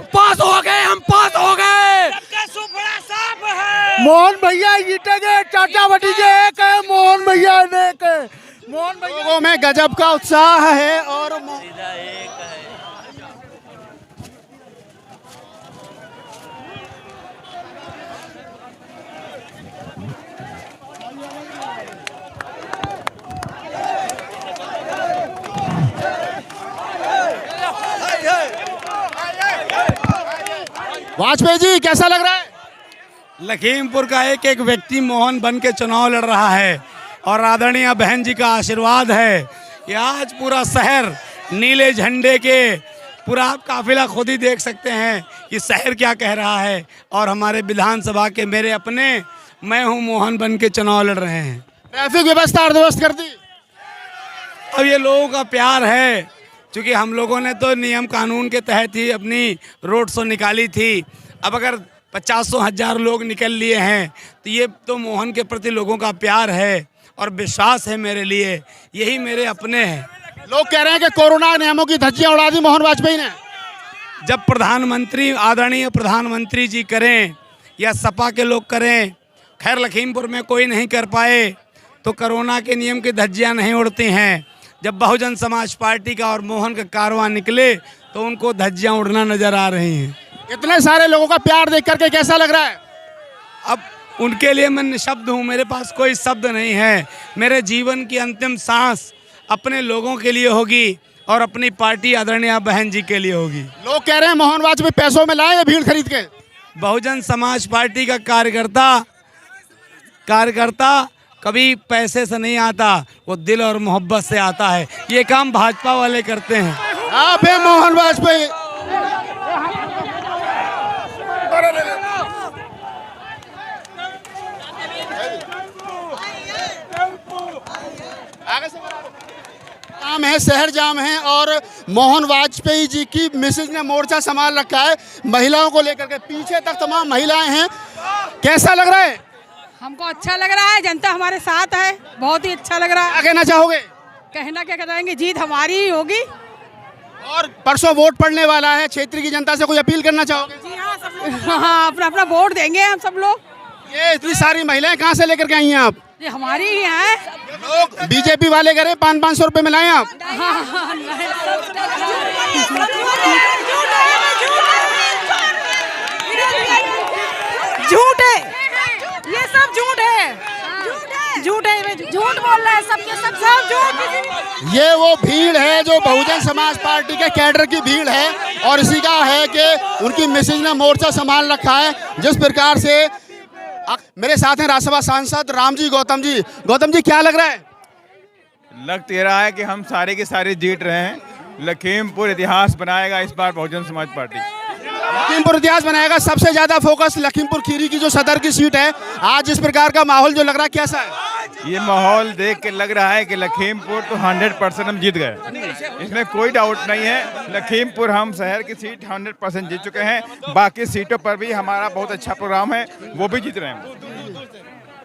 पास हो गए, हम पास हो गए। साफ है। मोहन भैया जीतेंगे, चाचा भतीजे एक है, मोहन भैया एक है। मोहन भैया लोगों में गजब का उत्साह है और वाजपेयी जी कैसा लग रहा है? लखीमपुर का एक एक व्यक्ति मोहन बन के चुनाव लड़ रहा है और आदरणीय बहन जी का आशीर्वाद है कि आज पूरा शहर नीले झंडे के पूरा आप काफिला खुद ही देख सकते हैं कि शहर क्या कह रहा है। और हमारे विधानसभा के मेरे अपने मैं हूं मोहन बन के चुनाव लड़ रहे हैं। ट्रैफिक व्यवस्था अर्थव्यवस्था कर दी। अब ये लोगों का प्यार है, क्योंकि हम लोगों ने तो नियम कानून के तहत ही अपनी रोड शो निकाली थी। अब अगर 50,000 लोग निकल लिए हैं तो ये तो मोहन के प्रति लोगों का प्यार है और विश्वास है मेरे लिए, यही मेरे अपने हैं। लोग कह रहे हैं कि कोरोना नियमों की धज्जियां उड़ा दी मोहन वाजपेयी ने। जब प्रधानमंत्री आदरणीय प्रधानमंत्री जी करें या सपा के लोग करें, खैर लखीमपुर में कोई नहीं कर पाए तो कोरोना के नियम की धज्जियां नहीं उड़ती हैं। जब बहुजन समाज पार्टी का और मोहन का कारवां निकले तो उनको धज्जियां उड़ना नजर आ रही हैं। इतने सारे लोगों का प्यार देख करके कैसा लग रहा है? अब उनके लिए मैं निशब्द हूँ, मेरे पास कोई शब्द नहीं है। मेरे जीवन की अंतिम सांस अपने लोगों के लिए होगी और अपनी पार्टी आदरणीय बहन जी के लिए होगी। लोग कह रहे हैं मोहन वाजपेयी पैसों में लाए या भीड़ खरीद के? बहुजन समाज पार्टी का कार्यकर्ता कभी पैसे से नहीं आता, वो दिल और मोहब्बत से आता है। ये काम भाजपा वाले करते हैं। आप है मोहन वाजपेयी। जाम है, शहर जाम है और मोहन वाजपेयी जी की मिसेज ने मोर्चा संभाल रखा है महिलाओं को लेकर के। पीछे तक तमाम महिलाएं हैं। कैसा लग रहा है? हमको अच्छा लग रहा है, जनता हमारे साथ है, बहुत ही अच्छा लग रहा है। क्या कहना चाहोगे? कहना क्या कहेंगे, जीत हमारी ही होगी। और परसों वोट पड़ने वाला है, क्षेत्र की जनता से कोई अपील करना चाहोगे? जी हाँ, सब हाँ अपना अपना वोट देंगे हम सब लोग। ये इतनी सारी महिलाएं कहाँ से लेकर के आई हैं आप? ये हमारी ही है। लोग बीजेपी वाले कह रहे 500-500 रुपए में लाए आप। झूठ है, ये सब झूठ है, झूठ है, झूठ बोल रहे हैं सबके सब झूठ। ये वो भीड़ है जो बहुजन समाज पार्टी के कैडर की भीड़ है और इसी का है कि उनकी मिसेज ने मोर्चा संभाल रखा है। जिस प्रकार से मेरे साथ हैं राज्यसभा सांसद रामजी गौतम जी। गौतम जी क्या लग रहा है? लग तो रहा है कि हम सारे के सारे जीत रहे हैं। लखीमपुर इतिहास बनाएगा इस बार बहुजन समाज पार्टी। लखीमपुर इतिहास बनाएगा। सबसे ज्यादा फोकस लखीमपुर खीरी की जो सदर की सीट है, आज इस प्रकार का माहौल जो लग रहा है कैसा है? ये माहौल देख के लग रहा है कि लखीमपुर तो 100% हम जीत गए, इसमें कोई डाउट नहीं है। लखीमपुर हम शहर की सीट 100% जीत चुके हैं। बाकी सीटों पर भी हमारा बहुत अच्छा प्रोग्राम है, वो भी जीत रहे हैं।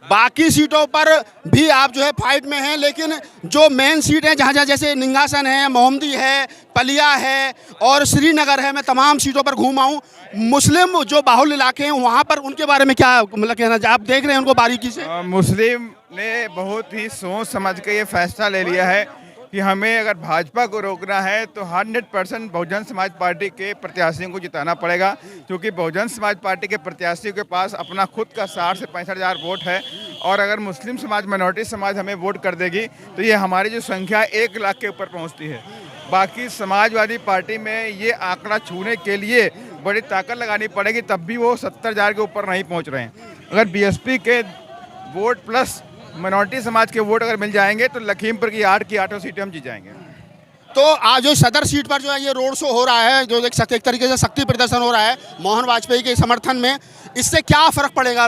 बाकी सीटों पर भी आप जो है फाइट में हैं, लेकिन जो मेन सीट है जहाँ जहाँ जैसे निंगासन है, मोहम्मदी है, पलिया है और श्रीनगर है, मैं तमाम सीटों पर घूमा हूँ। मुस्लिम जो बाहुल इलाके हैं वहाँ पर उनके बारे में क्या मतलब कहना चाहिए? आप देख रहे हैं उनको बारीकी से। मुस्लिम ने बहुत ही सोच समझ के ये फैसला ले लिया है कि हमें अगर भाजपा को रोकना है तो 100% बहुजन समाज पार्टी के प्रत्याशियों को जिताना पड़ेगा, क्योंकि बहुजन समाज पार्टी के प्रत्याशियों के पास अपना खुद का 60 से 65,000 वोट है। और अगर मुस्लिम समाज, माइनॉरिटी समाज हमें वोट कर देगी तो ये हमारी जो संख्या 1 लाख के ऊपर पहुंचती है। बाकी समाजवादी पार्टी में ये आंकड़ा छूने के लिए बड़ी ताकत लगानी पड़ेगी, तब भी वो 70,000 के ऊपर नहीं पहुँच रहे हैं। अगर बीएसपी के वोट प्लस माइनॉरिटी समाज के वोट अगर मिल जाएंगे तो लखीमपुर की 8 की 8 सीटें हम जीत जाएंगे। तो आज जो सदर सीट पर जो है ये रोड शो हो रहा है, जो एक तरीके से शक्ति प्रदर्शन हो रहा है मोहन वाजपेयी के समर्थन में, इससे क्या फर्क पड़ेगा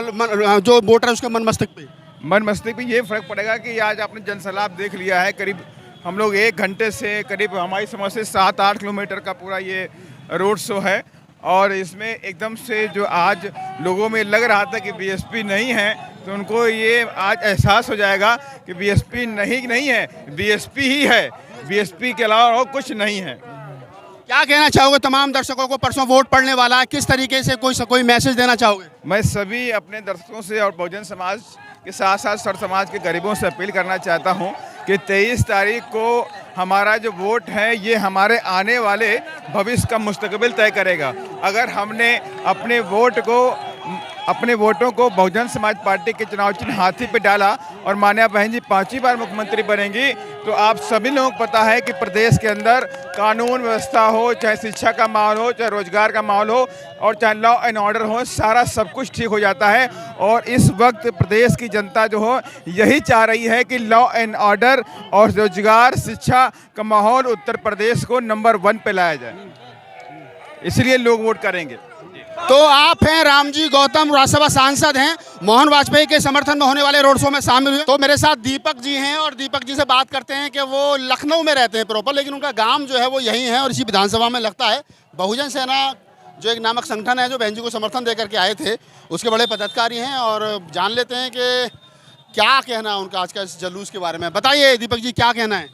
जो वोटर है उसके मन मस्तिष्क पे? मन मस्तिष्क पे ये फर्क पड़ेगा कि आज आपने जनसैलाब देख लिया है। करीब हम लोग 1 घंटे से करीब हमारी समझ से 7-8 किलोमीटर का पूरा ये रोड शो है और इसमें एकदम से जो आज लोगों में लग रहा था कि बीएसपी नहीं है, तो उनको ये आज एहसास हो जाएगा कि बीएसपी नहीं है, बीएसपी ही है। बीएसपी के अलावा और कुछ नहीं है। क्या कहना चाहोगे तमाम दर्शकों को, परसों वोट पड़ने वाला है, किस तरीके से कोई मैसेज देना चाहोगे? मैं सभी अपने दर्शकों से और बहुजन समाज के साथ साथ सर्व समाज के गरीबों से अपील करना चाहता हूं कि 23 तारीख को हमारा जो वोट है ये हमारे आने वाले भविष्य का मुस्तकबिल तय करेगा। अगर हमने अपने वोटों को बहुजन समाज पार्टी के चुनाव चिन्ह हाथी पे डाला और मान्या बहन जी 5वीं बार मुख्यमंत्री बनेंगी, तो आप सभी लोगों को पता है कि प्रदेश के अंदर कानून व्यवस्था हो, चाहे शिक्षा का माहौल हो, चाहे रोजगार का माहौल हो और चाहे लॉ एंड ऑर्डर हो, सारा सब कुछ ठीक हो जाता है। और इस वक्त प्रदेश की जनता जो हो यही चाह रही है कि लॉ एंड ऑर्डर और रोजगार शिक्षा का माहौल उत्तर प्रदेश को नंबर 1 पे लाया जाए, इसलिए लोग वोट करेंगे। तो आप हैं रामजी गौतम, राज्यसभा सांसद हैं, मोहन वाजपेयी के समर्थन में होने वाले रोड शो में शामिल हुए। तो मेरे साथ दीपक जी हैं और दीपक जी से बात करते हैं कि वो लखनऊ में रहते हैं प्रॉपर, लेकिन उनका गांव जो है वो यही है और इसी विधानसभा में लगता है। बहुजन सेना जो एक नामक संगठन है जो बहन जी को समर्थन दे करके आए थे, उसके बड़े पदाधिकारी हैं और जान लेते हैं कि क्या कहना है उनका आज का इस जुलूस के बारे में। बताइए दीपक जी, क्या कहना है?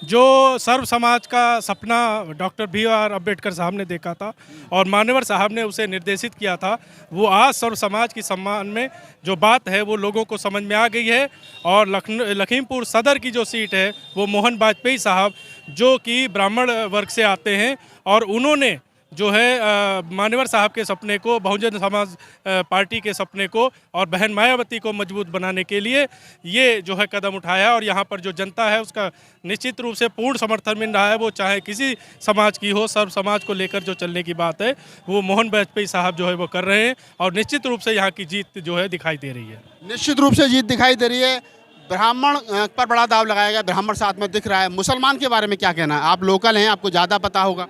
जो सर्व समाज का सपना डॉक्टर BR अम्बेडकर साहब ने देखा था और मान्यवर साहब ने उसे निर्देशित किया था, वो आज सर्व समाज की सम्मान में जो बात है वो लोगों को समझ में आ गई है। और लखीमपुर सदर की जो सीट है वो मोहन वाजपेयी साहब जो कि ब्राह्मण वर्ग से आते हैं और उन्होंने जो है मान्यवर साहब के सपने को, बहुजन समाज पार्टी के सपने को और बहन मायावती को मजबूत बनाने के लिए ये जो है कदम उठाया। और यहाँ पर जो जनता है उसका निश्चित रूप से पूर्ण समर्थन मिल रहा है। वो चाहे किसी समाज की हो, सर्व समाज को लेकर जो चलने की बात है वो मोहन वाजपेयी साहब जो है वो कर रहे हैं और निश्चित रूप से यहाँ की जीत जो है दिखाई दे रही है। निश्चित रूप से जीत दिखाई दे रही है। ब्राह्मण पर बड़ा दाव लगाया गया, ब्राह्मण साथ में दिख रहा है। मुसलमान के बारे में क्या कहना है? आप लोकल हैं, आपको ज़्यादा पता होगा।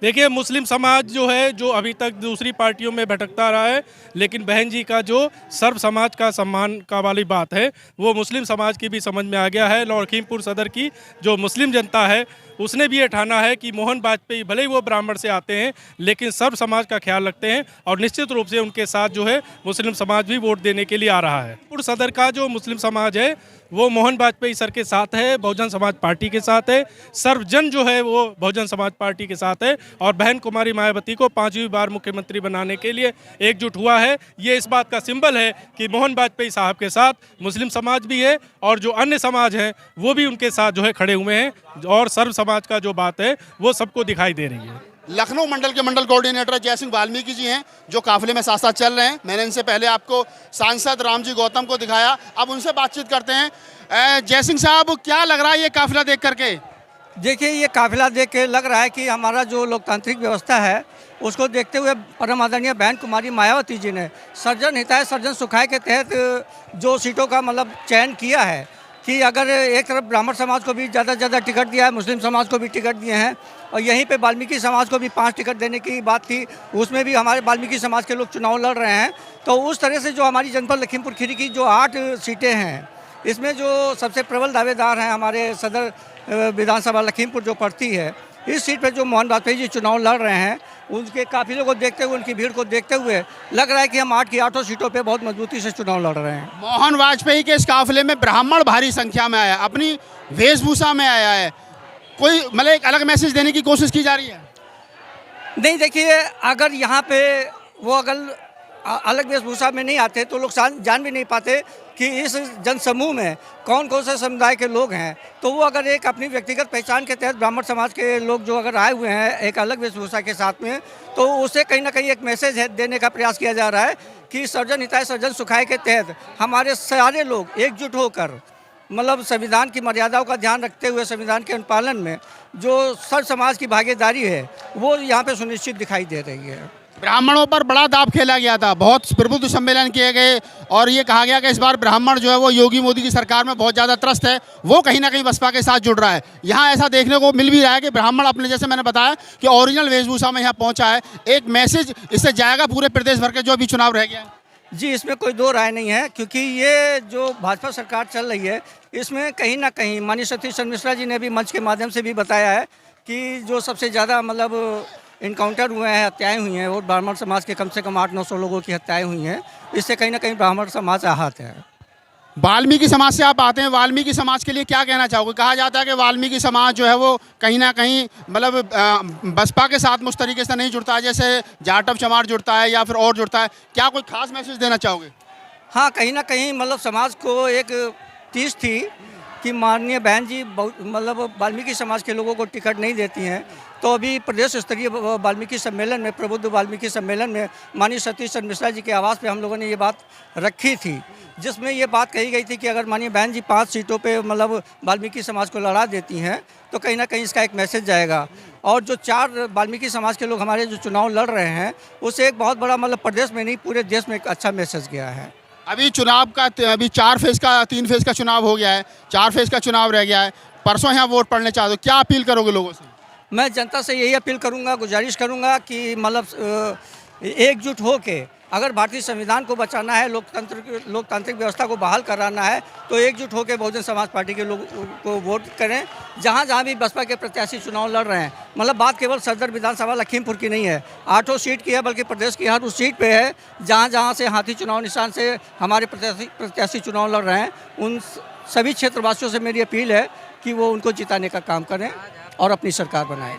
देखिए, मुस्लिम समाज जो है जो अभी तक दूसरी पार्टियों में भटकता रहा है, लेकिन बहन जी का जो सर्व समाज का सम्मान का वाली बात है वो मुस्लिम समाज की भी समझ में आ गया है। लखीमपुर सदर की जो मुस्लिम जनता है उसने भी ये ठाना है कि मोहन वाजपेयी भले ही वो ब्राह्मण से आते हैं लेकिन सर्व समाज का ख्याल रखते हैं और निश्चित रूप से उनके साथ जो है मुस्लिम समाज भी वोट देने के लिए आ रहा है। लखीमपुर सदर का जो मुस्लिम समाज है वो मोहन वाजपेयी सर के साथ है, बहुजन समाज पार्टी के साथ है, सर्वजन जो है वो बहुजन समाज पार्टी के साथ है और बहन कुमारी मायावती को 5वीं बार मुख्यमंत्री बनाने के लिए एकजुट हुआ है। ये इस बात का सिंबल है कि मोहन वाजपेयी साहब के साथ मुस्लिम समाज भी है और जो अन्य समाज हैं वो भी उनके साथ जो है खड़े हुए हैं और सर्व समाज का जो बात है वो सबको दिखाई दे रही है। लखनऊ मंडल के मंडल कोऑर्डिनेटर जय सिंह वाल्मीकि जी हैं जो काफिले में साथ साथ चल रहे हैं। मैंने इनसे पहले आपको सांसद रामजी गौतम को दिखाया, अब उनसे बातचीत करते हैं। जय सिंह साहब, क्या लग रहा है ये काफिला देख करके? देखिए, ये काफिला देख के लग रहा है कि हमारा जो लोकतांत्रिक व्यवस्था है उसको देखते हुए परम आदरणीय बहन कुमारी मायावती जी ने सर्जन हिताय सर्जन सुखाय के तहत जो सीटों का मतलब चयन किया है कि अगर एक तरफ ब्राह्मण समाज को भी ज़्यादा से ज़्यादा टिकट दिया है, मुस्लिम समाज को भी टिकट दिए हैं और यहीं पे वाल्मीकि समाज को भी 5 टिकट देने की बात थी, उसमें भी हमारे वाल्मीकि समाज के लोग चुनाव लड़ रहे हैं। तो उस तरह से जो हमारी जनपद लखीमपुर खीरी की जो 8 सीटें हैं इसमें जो सबसे प्रबल दावेदार हैं हमारे सदर विधानसभा लखीमपुर जो पड़ती है, इस सीट पर जो मोहन वाजपेयी जी चुनाव लड़ रहे हैं उनके काफिले को देखते हुए, उनकी भीड़ को देखते हुए लग रहा है कि हम 8 की 8 सीटों पे बहुत मजबूती से चुनाव लड़ रहे हैं। मोहन वाजपेयी के इस काफिले में ब्राह्मण भारी संख्या में आया, अपनी वेशभूषा में आया है, कोई मतलब एक अलग मैसेज देने की कोशिश की जा रही है? नहीं, देखिए, अगर यहाँ पे वो अगर अलग वेशभूषा में नहीं आते तो लोग जान भी नहीं पाते कि इस जनसमूह में कौन कौन से समुदाय के लोग हैं। तो वो अगर एक अपनी व्यक्तिगत पहचान के तहत ब्राह्मण समाज के लोग जो अगर आए हुए हैं एक अलग वेशभूषा के साथ में, तो उसे कहीं ना कहीं एक मैसेज देने का प्रयास किया जा रहा है कि सर्जन हिताय सर्जन सुखाय के तहत हमारे सारे लोग एकजुट होकर मतलब संविधान की मर्यादाओं का ध्यान रखते हुए संविधान के अनुपालन में जो सर्व समाज की भागीदारी है वो यहाँ पे सुनिश्चित दिखाई दे रही है। ब्राह्मणों पर बड़ा दाव खेला गया था, बहुत प्रबुद्ध सम्मेलन किए गए और ये कहा गया कि इस बार ब्राह्मण जो है वो योगी मोदी की सरकार में बहुत ज़्यादा त्रस्त है, वो कहीं ना कहीं बसपा के साथ जुड़ रहा है। यहाँ ऐसा देखने को मिल भी रहा है कि ब्राह्मण अपने, जैसे मैंने बताया कि ओरिजिनल वेशभूषा में यहाँ पहुँचा है। एक मैसेज इससे जाएगा पूरे प्रदेश भर के जो अभी चुनाव रह गया है। जी, इसमें कोई दो राय नहीं है, क्योंकि ये जो भाजपा सरकार चल रही है इसमें कहीं ना कहीं माननीय सतीश चंद्र मिश्रा जी ने भी मंच के माध्यम से भी बताया है कि जो सबसे ज़्यादा मतलब इनकाउंटर हुए हैं, हत्याएं हुई हैं, वो ब्राह्मण समाज के कम से कम 800-900 लोगों की हत्याएं हुई हैं। इससे कहीं ना कहीं ब्राह्मण समाज आहत है। वाल्मीकि समाज से आप आते हैं, वाल्मीकि समाज के लिए क्या कहना चाहोगे? कहा जाता है कि वाल्मीकि समाज जो है वो कहीं ना कहीं मतलब बसपा के साथ उस तरीके से नहीं जुड़ता जैसे जाटव चमार जुड़ता है या फिर और जुड़ता है। क्या कोई खास मैसेज देना चाहोगे? हाँ, कहीं ना कहीं मतलब समाज को एक टीस थी कि माननीय बहन जी मतलब वाल्मीकि समाज के लोगों को टिकट नहीं देती हैं। तो अभी प्रदेश स्तरीय वाल्मीकि सम्मेलन में, प्रबुद्ध वाल्मीकि सम्मेलन में माननीय सतीश चंद्र मिश्रा जी के आवास पे हम लोगों ने ये बात रखी थी, जिसमें ये बात कही गई थी कि अगर माननीय बहन जी 5 सीटों पे मतलब वाल्मीकि समाज को लड़ा देती हैं तो कहीं ना कहीं इसका एक मैसेज जाएगा। और जो 4 वाल्मीकि समाज के लोग हमारे जो चुनाव लड़ रहे हैं, उससे एक बहुत बड़ा मतलब प्रदेश में नहीं पूरे देश में एक अच्छा मैसेज गया है। अभी चुनाव का अभी 4 फेज़ का 3 फेज़ का चुनाव हो गया है, 4 फेज़ का चुनाव रह गया है। परसों यहाँ वोट पड़ने चाहते हो, क्या अपील करोगे लोगों से? मैं जनता से यही अपील करूंगा, गुजारिश करूंगा कि मतलब एकजुट हो के अगर भारतीय संविधान को बचाना है, लोकतांत्रिक व्यवस्था को बहाल कराना है, तो एकजुट होकर बहुजन समाज पार्टी के लोग को वोट करें। जहाँ जहाँ भी बसपा के प्रत्याशी चुनाव लड़ रहे हैं, मतलब बात केवल सदर विधानसभा लखीमपुर की नहीं है, 8 सीट की है, बल्कि प्रदेश की हर उस सीट पे है जहाँ जहाँ से हाथी चुनाव निशान से हमारे प्रत्याशी चुनाव लड़ रहे हैं। उन सभी क्षेत्रवासियों से मेरी अपील है कि वो उनको जिताने का काम करें और अपनी सरकार बनाएं।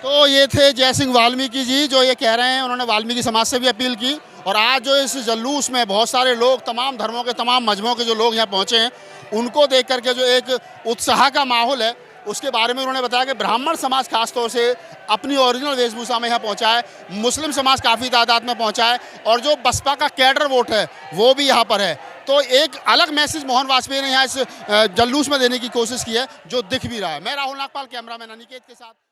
तो ये थे जय सिंह वाल्मीकि जी जो ये कह रहे हैं, उन्होंने वाल्मीकि समाज से भी अपील की। और आज जो इस जुलूस में बहुत सारे लोग, तमाम धर्मों के, तमाम मजहबों के जो लोग यहाँ पहुँचे हैं, उनको देख करके जो एक उत्साह का माहौल है उसके बारे में उन्होंने बताया कि ब्राह्मण समाज खास तौर से अपनी ओरिजिनल वेशभूषा में यहाँ पहुँचा है, मुस्लिम समाज काफ़ी तादाद में पहुँचा है और जो बसपा का कैडर वोट है वो भी यहाँ पर है। तो एक अलग मैसेज मोहन वाजपेयी ने यहाँ इस जुलूस में देने की कोशिश की है जो दिख भी रहा है। मैं राहुल नागपाल, कैमरामैन अनिकेत के साथ।